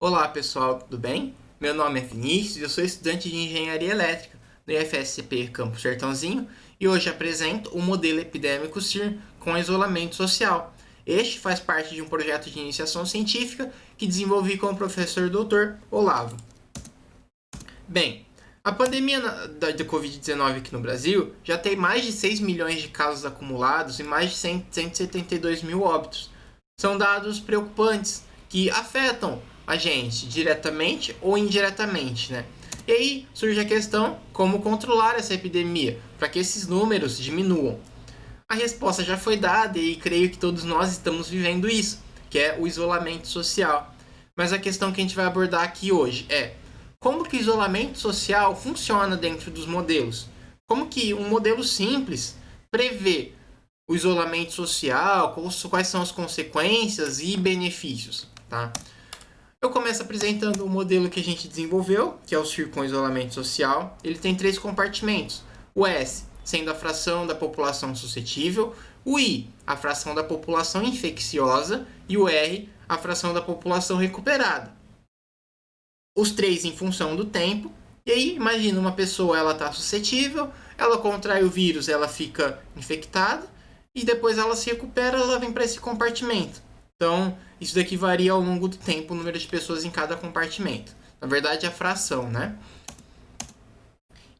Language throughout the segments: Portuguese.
Olá pessoal, tudo bem? Meu nome é Vinícius e eu sou estudante de Engenharia Elétrica no IFSCP Campo Sertãozinho e hoje apresento o modelo epidêmico SIR com isolamento social. Este faz parte de um projeto de iniciação científica que desenvolvi com o professor Dr. Olavo. Bem, a pandemia da Covid-19 aqui no Brasil já tem mais de 6 milhões de casos acumulados e mais de 172 mil óbitos. São dados preocupantes que afetam a gente diretamente ou indiretamente, né? E aí surge a questão como controlar essa epidemia para que esses números diminuam. A resposta já foi dada e creio que todos nós estamos vivendo isso, que é o isolamento social. Mas a questão que a gente vai abordar aqui hoje é como que o isolamento social funciona dentro dos modelos? Como que um modelo simples prevê o isolamento social, quais são as consequências e benefícios, tá? Eu começo apresentando o modelo que a gente desenvolveu, que é o SIR com isolamento social. Ele tem 3 compartimentos. O S, sendo a fração da população suscetível, o I, a fração da população infecciosa, e o R, a fração da população recuperada. Os 3 em função do tempo. E aí, imagina uma pessoa, ela está suscetível, ela contrai o vírus, ela fica infectada, e depois ela se recupera, ela vem para esse compartimento. Então, isso daqui varia ao longo do tempo, o número de pessoas em cada compartimento. Na verdade, é a fração, né?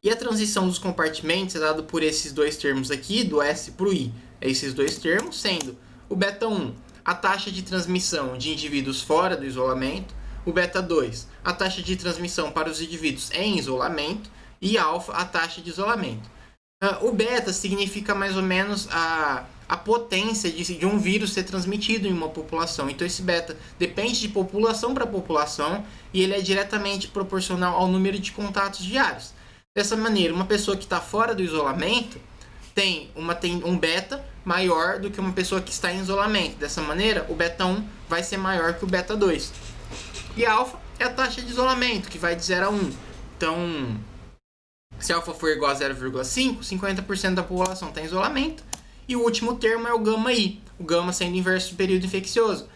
E a transição dos compartimentos é dado por esses dois termos aqui, do S para o I. É esses dois termos, sendo o beta 1, a taxa de transmissão de indivíduos fora do isolamento, o beta 2, a taxa de transmissão para os indivíduos em isolamento, e alfa, a taxa de isolamento. O beta significa mais ou menos a potência de um vírus ser transmitido em uma população. Então esse beta depende de população para população e ele é diretamente proporcional ao número de contatos diários. Dessa maneira, uma pessoa que está fora do isolamento tem um beta maior do que uma pessoa que está em isolamento. Dessa maneira, o beta 1 vai ser maior que o beta 2. E a alfa é a taxa de isolamento, que vai de 0 a 1. Então, se alfa for igual a 0,5, 50% da população está em isolamento. E o último termo é o gama I, o gama sendo inverso do período infeccioso.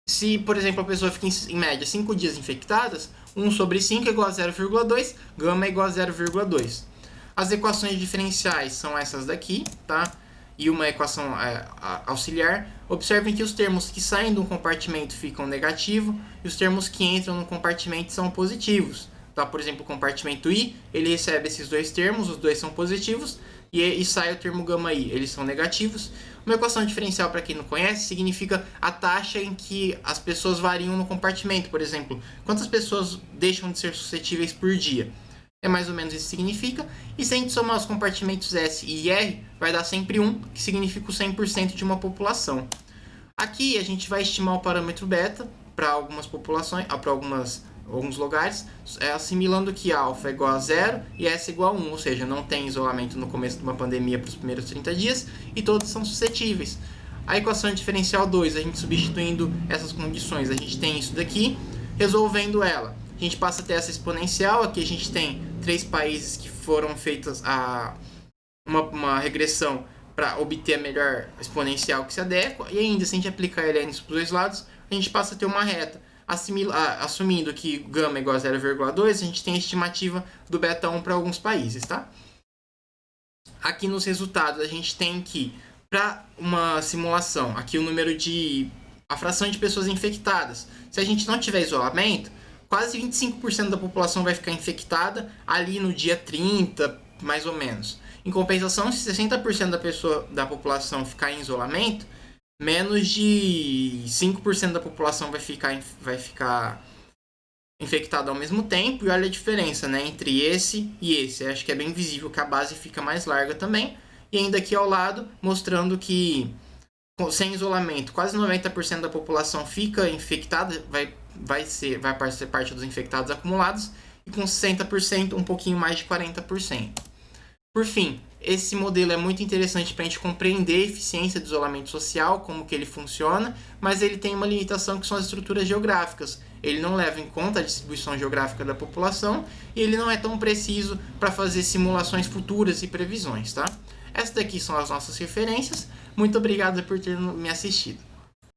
Se, por exemplo, a pessoa fica em média 5 dias infectadas, 1 sobre 5 é igual a 0,2, gama é igual a 0,2. As equações diferenciais são essas daqui, tá? E uma equação auxiliar. Observem que os termos que saem de um compartimento ficam negativos e os termos que entram no compartimento são positivos. Tá? Por exemplo, o compartimento I, ele recebe esses dois termos, os dois são positivos, e sai o termo gama I, eles são negativos. Uma equação diferencial, para quem não conhece, significa a taxa em que as pessoas variam no compartimento. Por exemplo, quantas pessoas deixam de ser suscetíveis por dia. É mais ou menos isso que significa. E se a gente somar os compartimentos S e R, vai dar sempre 1, que significa o 100% de uma população. Aqui a gente vai estimar o parâmetro beta para algumas populações, para alguns lugares, assimilando que alfa é igual a 0 e S é igual a 1, ou seja, não tem isolamento no começo de uma pandemia para os primeiros 30 dias e todos são suscetíveis. A equação diferencial 2, a gente substituindo essas condições, a gente tem isso daqui, resolvendo ela. A gente passa a ter essa exponencial, aqui a gente tem 3 países que foram feitas uma regressão para obter a melhor exponencial que se adequa, e ainda se a gente aplicar ln para os dois lados, a gente passa a ter uma reta. Assumindo que gama é igual a 0,2, a gente tem a estimativa do beta 1 para alguns países, tá? Aqui nos resultados a gente tem que, para uma simulação, aqui o número a fração de pessoas infectadas. Se a gente não tiver isolamento, quase 25% da população vai ficar infectada ali no dia 30, mais ou menos. Em compensação, se 60% da população ficar em isolamento, menos de 5% da população vai ficar infectada ao mesmo tempo. E olha a diferença, né, entre esse e esse. Acho que é bem visível que a base fica mais larga também. E ainda aqui ao lado, mostrando que sem isolamento, quase 90% da população fica infectada, vai ser parte dos infectados acumulados. E com 60%, um pouquinho mais de 40%. Por fim, esse modelo é muito interessante para a gente compreender a eficiência do isolamento social, como que ele funciona, mas ele tem uma limitação que são as estruturas geográficas. Ele não leva em conta a distribuição geográfica da população e ele não é tão preciso para fazer simulações futuras e previsões, tá? Essas daqui são as nossas referências. Muito obrigado por ter me assistido.